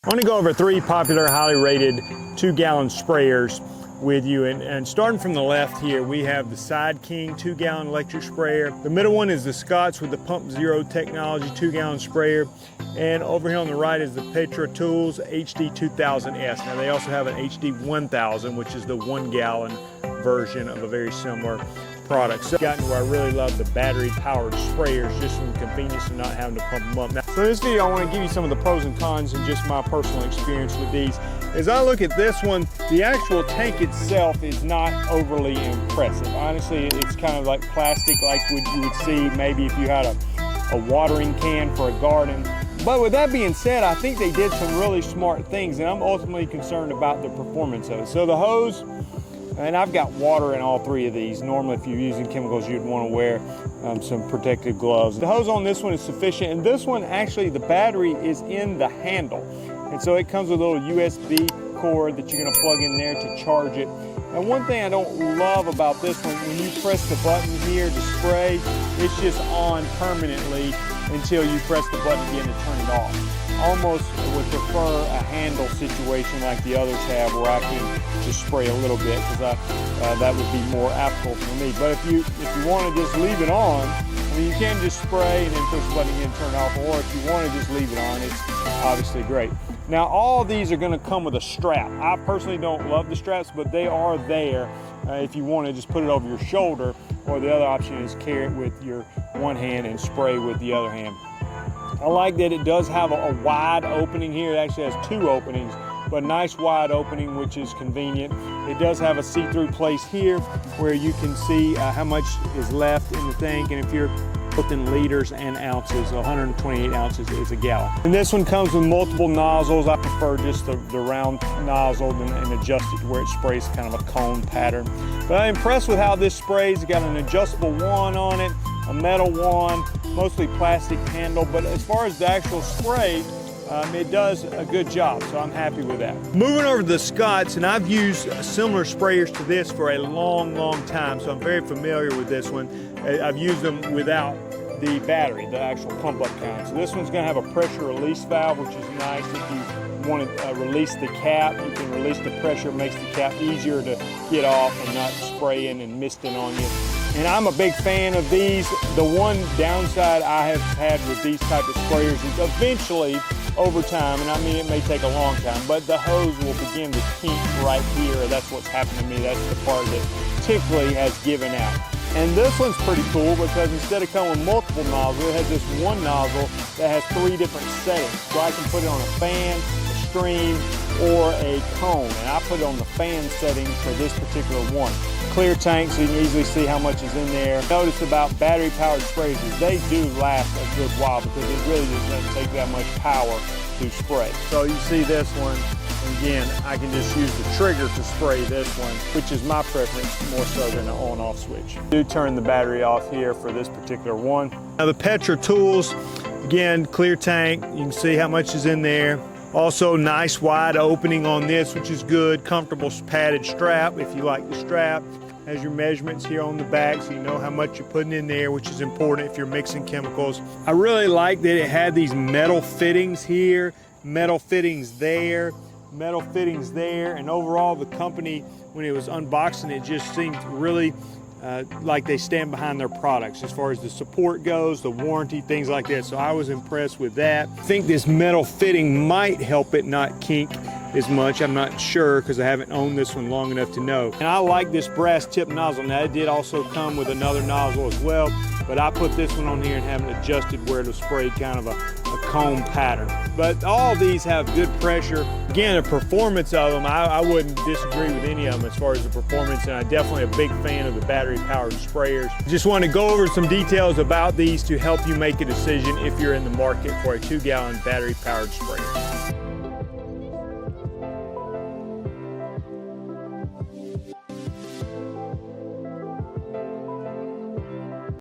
I want to go over 3 popular, highly rated 2-gallon sprayers with you. And starting from the left here, we have the Side King 2-gallon electric sprayer. The middle one is the Scott's with the Pump Zero technology 2-gallon sprayer. And over here on the right is the PetraTools HD 2000S. Now they also have an HD 1000, which is the 1-gallon version of a very similar product. So I've gotten to where I really love the battery-powered sprayers, just from the convenience of not having to pump them up. Now, so in this video, I want to give you some of the pros and cons and just my personal experience with these. As I look at this one, the actual tank itself is not overly impressive. Honestly, it's kind of like plastic, like you would see maybe if you had a watering can for a garden. But with that being said, I think they did some really smart things, and I'm ultimately concerned about the performance of it. So the hose, and I've got water in all 3 of these. Normally, if you're using chemicals, you'd want to wear some protective gloves. The hose on this one is sufficient, and this one, actually, the battery is in the handle. And so it comes with a little USB cord that you're going to plug in there to charge it. And one thing I don't love about this one, when you press the button here to spray, it's just on permanently until you press the button again to turn it off. Almost would prefer a handle situation like the others have, where I can just spray a little bit, because that would be more applicable for me. But if you want to just leave it on, I mean, you can just spray and then push the button again and turn it off, or if you want to just leave it on, it's obviously great. Now, all these are going to come with a strap. I personally don't love the straps, but they are there if you want to just put it over your shoulder, or the other option is carry it with your one hand and spray with the other hand. I like that it does have a wide opening here. It actually has 2 openings, but a nice wide opening, which is convenient. It does have a see-through place here where you can see how much is left in the tank, and if you're in liters and ounces, 128 ounces is a gallon. And this one comes with multiple nozzles. I prefer just the round nozzle and adjust it to where it sprays kind of a cone pattern. But I'm impressed with how this sprays. It's got an adjustable wand on it, a metal wand, mostly plastic handle, but as far as the actual spray, it does a good job, so I'm happy with that. Moving over to the Scott's, and I've used similar sprayers to this for a long time, so I'm very familiar with this one. I've used them without the battery, the actual pump up kind. So this one's going to have a pressure release valve, which is nice. If you want to release the cap, you can release the pressure. It makes the cap easier to get off and not spraying and misting on you. And I'm a big fan of these. The one downside I have had with these type of sprayers is eventually, over time, and I mean it may take a long time, but the hose will begin to kink right here. That's what's happened to me. That's the part that typically has given out. And this one's pretty cool, because instead of coming with multiple nozzles, it has this one nozzle that has 3 different settings. So I can put it on a fan, a stream, or a cone. And I put it on the fan setting for this particular one. Clear tank, so you can easily see how much is in there. Notice about battery-powered sprayers is they do last a good while, because it really doesn't take that much power to spray. So you see this one. Again, I can just use the trigger to spray this one, which is my preference more so than an on-off switch. I do turn the battery off here for this particular one. Now the PetraTools, again, clear tank. You can see how much is in there. Also, nice wide opening on this, which is good. Comfortable padded strap if you like the strap. Has your measurements here on the back, so you know how much you're putting in there, which is important if you're mixing chemicals. I really like that it had these metal fittings here, metal fittings there, metal fittings there, and overall the company, when it was unboxing, it just seemed really like they stand behind their products as far as the support goes, the warranty, things like that. So I was impressed with that. I think this metal fitting might help it not kink as much. I'm not sure, because I haven't owned this one long enough to know. And I like this brass tip nozzle. Now it did also come with another nozzle as well, but I put this one on here and haven't adjusted where it'll spray kind of a cone pattern. But all these have good pressure. Again, the performance of them, I wouldn't disagree with any of them as far as the performance, and I'm definitely a big fan of the battery-powered sprayers. Just want to go over some details about these to help you make a decision if you're in the market for a 2-gallon battery-powered sprayer.